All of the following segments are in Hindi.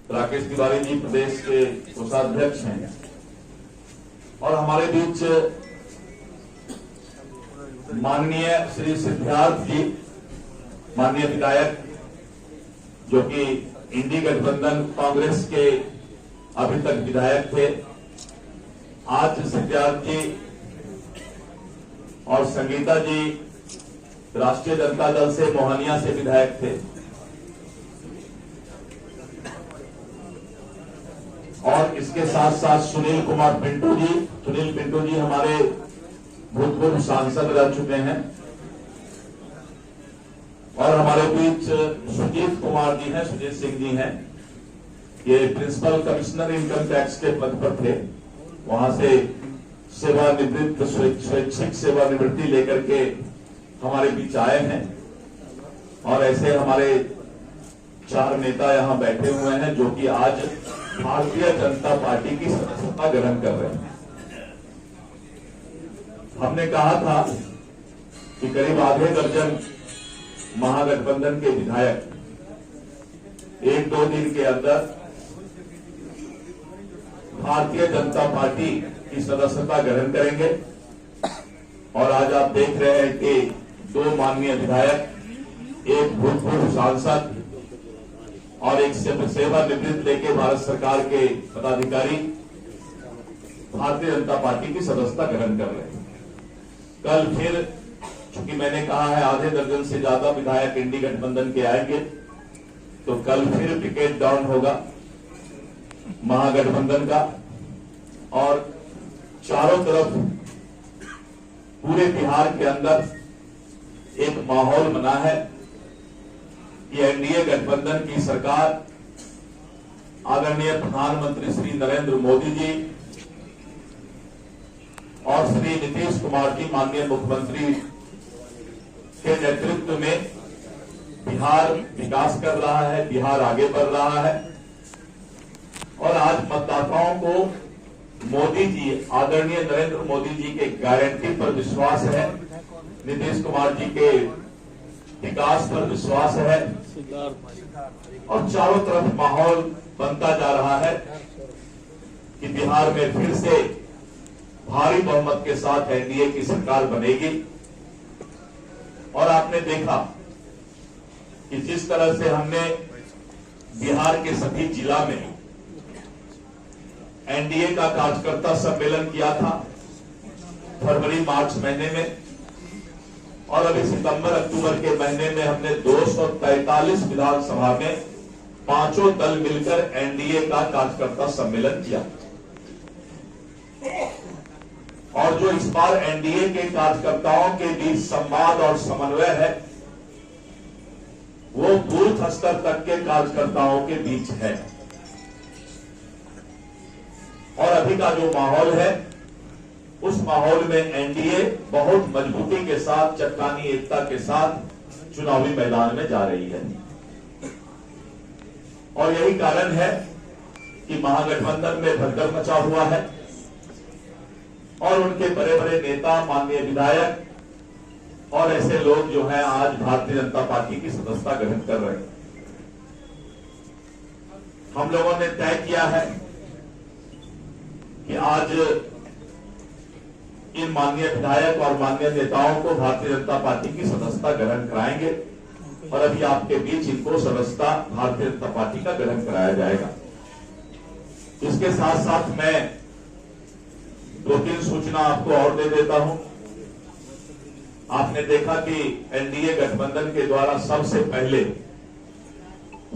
राकेश तिवारी जी प्रदेश के कोषाध्यक्ष हैं और हमारे बीच माननीय श्री सिद्धार्थ जी, माननीय विधायक जो कि इंडी गठबंधन कांग्रेस के अभी तक विधायक थे। आज सिद्धार्थ जी और संगीता जी राष्ट्रीय जनता दल से मोहनिया से विधायक थे और इसके साथ साथ सुनील पिंटू जी हमारे भूतपूर्व सांसद रह चुके हैं और हमारे बीच सुजीत कुमार जी हैं, सुजीत सिंह जी हैं। ये प्रिंसिपल कमिश्नर इनकम टैक्स के पद पर थे, वहां से सेवानिवृत्त स्वैच्छिक सेवानिवृत्ति लेकर के हमारे बीच आए हैं और ऐसे हमारे 4 नेता यहां बैठे हुए हैं जो कि आज भारतीय जनता पार्टी की सदस्यता ग्रहण कर रहे हैं। हमने कहा था कि करीब आधे दर्जन महागठबंधन के विधायक 1-2 दिन के अंदर भारतीय जनता पार्टी की सदस्यता ग्रहण करेंगे और आज आप देख रहे हैं कि 2 माननीय विधायक, एक भूतपूर्व सांसद और एक सेवानिवृत्त लेके भारत सरकार के पदाधिकारी भारतीय जनता पार्टी की सदस्यता ग्रहण कर रहे हैं। कल फिर चूंकि मैंने कहा है आधे दर्जन से ज्यादा विधायक इंडी गठबंधन के आएंगे, तो कल फिर विकेट डाउन होगा महागठबंधन का और चारों तरफ पूरे बिहार के अंदर एक माहौल बना है कि एनडीए गठबंधन की सरकार आदरणीय प्रधानमंत्री श्री नरेंद्र मोदी जी और श्री नीतीश कुमार जी माननीय मुख्यमंत्री के नेतृत्व में बिहार विकास कर रहा है, बिहार आगे बढ़ रहा है और आज मतदाताओं को मोदी जी, आदरणीय नरेंद्र मोदी जी के गारंटी पर विश्वास है, नीतीश कुमार जी के विकास पर विश्वास है और चारों तरफ माहौल बनता जा रहा है कि बिहार में फिर से भारी बहुमत के साथ एनडीए की सरकार बनेगी। और आपने देखा कि जिस तरह से हमने बिहार के सभी जिला में एनडीए का कार्यकर्ता सम्मेलन किया था फरवरी-मार्च महीने में और अभी सितंबर-अक्टूबर के महीने में हमने 243 विधानसभा में 5 दल मिलकर एनडीए का कार्यकर्ता सम्मेलन किया और जो इस बार एनडीए के कार्यकर्ताओं के बीच संवाद और समन्वय है वो बूथ स्तर तक के कार्यकर्ताओं के बीच है और अभी का जो माहौल है उस माहौल में एनडीए बहुत मजबूती के साथ, चट्टानी एकता के साथ चुनावी मैदान में जा रही है और यही कारण है कि महागठबंधन में भगदड़ मचा हुआ है और उनके बड़े बड़े नेता, माननीय विधायक और ऐसे लोग जो हैं आज भारतीय जनता पार्टी की सदस्यता ग्रहण कर रहे हैं। हम लोगों ने तय किया है कि आज इन माननीय विधायक और माननीय नेताओं को भारतीय जनता पार्टी की सदस्यता ग्रहण कराएंगे और अभी आपके बीच इनको सदस्यता भारतीय जनता पार्टी का ग्रहण कराया जाएगा। इसके साथ साथ मैं 2-3 सूचना आपको और दे देता हूं। आपने देखा कि एनडीए गठबंधन के द्वारा सबसे पहले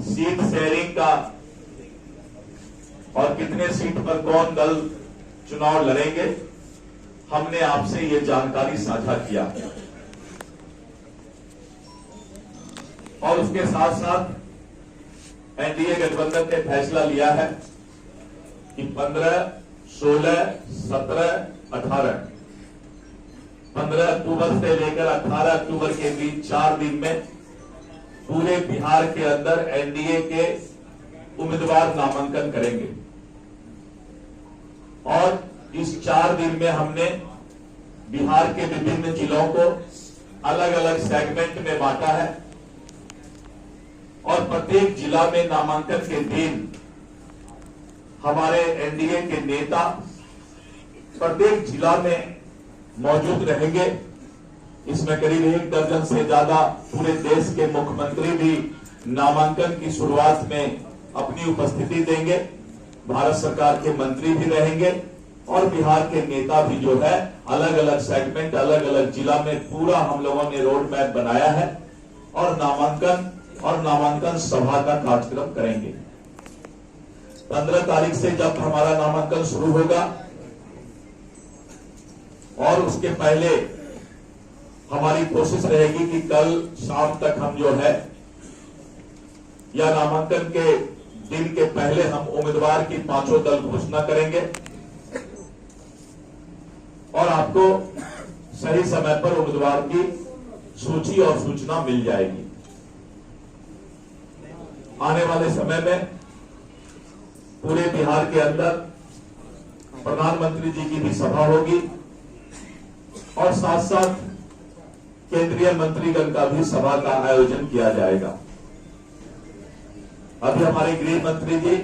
सीट शेयरिंग का और कितने सीट पर कौन दल चुनाव लड़ेंगे, हमने आपसे ये जानकारी साझा किया और उसके साथ साथ एनडीए गठबंधन ने फैसला लिया है कि 15, 16, 17, 18 15 अक्टूबर से लेकर 18 अक्टूबर के बीच 4 दिन में पूरे बिहार के अंदर एनडीए के उम्मीदवार नामांकन करेंगे और इस 4 दिन में हमने बिहार के विभिन्न जिलों को अलग अलग सेगमेंट में बांटा है और प्रत्येक जिला में नामांकन के दिन हमारे एनडीए के नेता प्रत्येक जिला में मौजूद रहेंगे। इसमें करीब 1 दर्जन से ज्यादा पूरे देश के मुख्यमंत्री भी नामांकन की शुरुआत में अपनी उपस्थिति देंगे। भारत सरकार के मंत्री भी रहेंगे और बिहार के नेता भी जो है अलग अलग सेगमेंट, अलग अलग जिला में पूरा हम लोगों ने रोड मैप बनाया है और नामांकन सभा का कार्यक्रम करेंगे। 15 तारीख से जब हमारा नामांकन शुरू होगा और उसके पहले हमारी कोशिश रहेगी कि कल शाम तक हम जो है या नामांकन के दिन के पहले हम उम्मीदवार की 5 दल घोषणा करेंगे और आपको सही समय पर उम्मीदवार की सूची और सूचना मिल जाएगी। आने वाले समय में पूरे बिहार के अंदर प्रधानमंत्री जी की भी सभा होगी और साथ साथ केंद्रीय मंत्रीगण का भी सभा का आयोजन किया जाएगा। अभी हमारे गृह मंत्री जी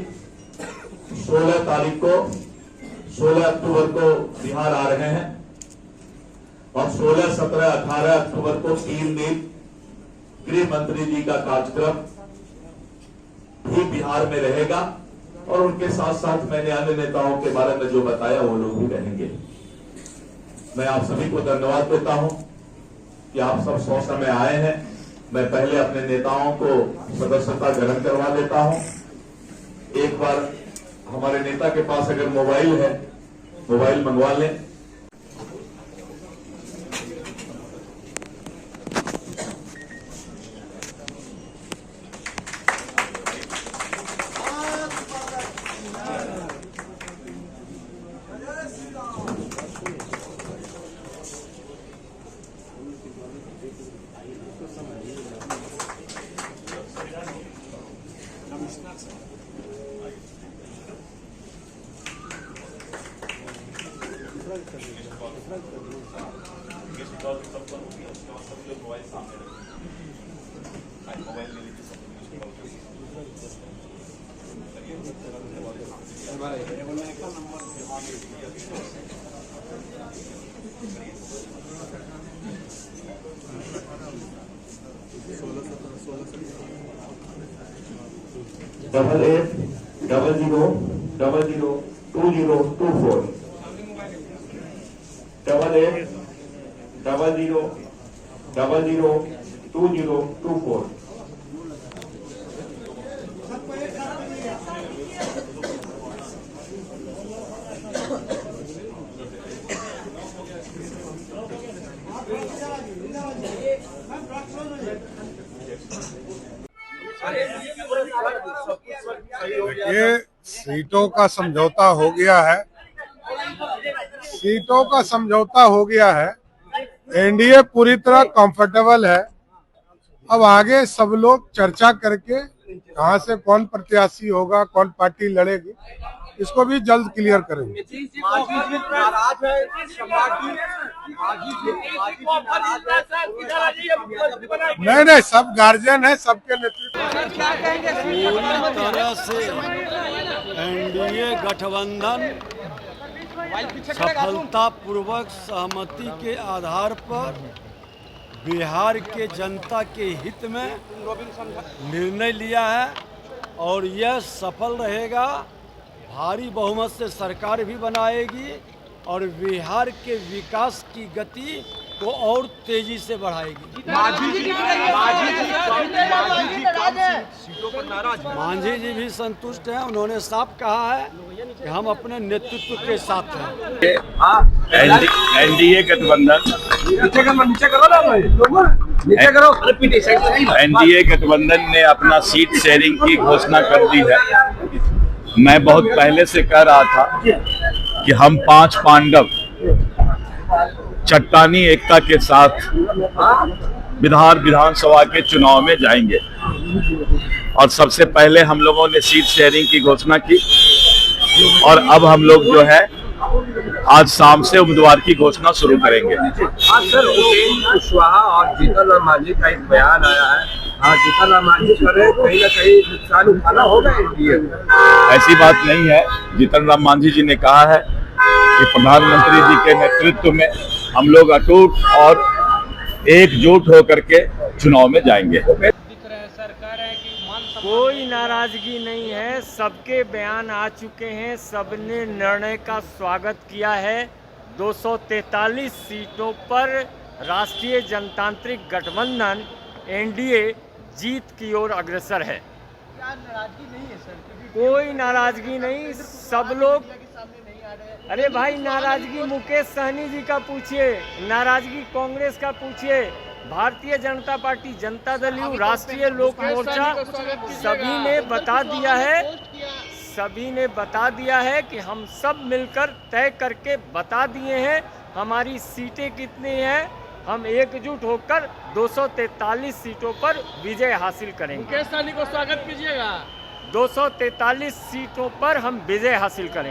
16 अक्टूबर को बिहार आ रहे हैं और 16, 17, 18 अक्टूबर को 3 दिन गृह मंत्री जी का कार्यक्रम भी बिहार में रहेगा और उनके साथ साथ मैंने अन्य नेताओं के बारे में जो बताया वो लोग भी रहेंगे। मैं आप सभी को धन्यवाद देता हूं कि आप सब समय आए हैं। मैं पहले अपने नेताओं को सदस्यता ग्रहण करवा लेता हूं। एक बार हमारे नेता के पास अगर मोबाइल है, मोबाइल मंगवा लें। डबल 800002024 8800002024। ये सीटों का समझौता हो गया है। सीटों का समझौता हो गया है। एनडीए पूरी तरह कंफर्टेबल है। अब आगे सब लोग चर्चा करके कहां से कौन प्रत्याशी होगा, कौन पार्टी लड़ेगी, इसको भी जल्द क्लियर करेंगे। नहीं, सब गार्जियन है, सबके नेतृत्व। पूरी तरह से एनडीए गठबंधन सफलतापूर्वक सहमति के आधार पर बिहार के जनता के हित में निर्णय लिया है और यह सफल रहेगा। भारी बहुमत से सरकार भी बनाएगी और बिहार के विकास की गति को और तेजी से बढ़ाएगी। मांझी जी भी संतुष्ट हैं। उन्होंने साफ कहा है कि हम अपने नेतृत्व के साथ हैं। एनडीए गठबंधन एनडीए गठबंधन ने अपना सीट शेयरिंग की घोषणा कर दी है। मैं बहुत पहले से कह रहा था कि हम 5 पांडव चट्टानी एकता के साथ बिहार विधानसभा के चुनाव में जाएंगे और सबसे पहले हम लोगों ने सीट शेयरिंग की घोषणा की और अब हम लोग जो है आज शाम से उम्मीदवार की घोषणा शुरू करेंगे। आज सर उपेंद्र कुशवाहा और जीतन राम मांझी का एक बयान आया है। जीतन राम मांझी कह रहे कहीं ना कहीं नुकसान उठाना होगा एनडीए को। ऐसी बात नहीं है। जीतन राम मांझी जी ने कहा है कि प्रधानमंत्री जी के नेतृत्व में हम लोग अटूट और एकजुट होकर के चुनाव में जाएंगे। कोई नाराजगी नहीं है, सबके बयान आ चुके हैं, सबने निर्णय का स्वागत किया है। 243 सीटों पर राष्ट्रीय जनतांत्रिक गठबंधन एनडीए जीत की ओर अग्रसर है। कोई नाराजगी नहीं, सब लोग, अरे भाई नाराजगी मुकेश सहनी जी का पूछिए, नाराजगी कांग्रेस का पूछिए, भारतीय जनता पार्टी, जनता दल यू, राष्ट्रीय लोक मोर्चा, सभी ने बता दिया है कि हम सब मिलकर तय करके बता दिए हैं हमारी सीटें कितनी हैं। हम एकजुट होकर 243 सीटों पर विजय हासिल करेंगे। मुकेश सहनी को स्वागत कीजिएगा। 243 सीटों पर हम विजय हासिल करेंगे।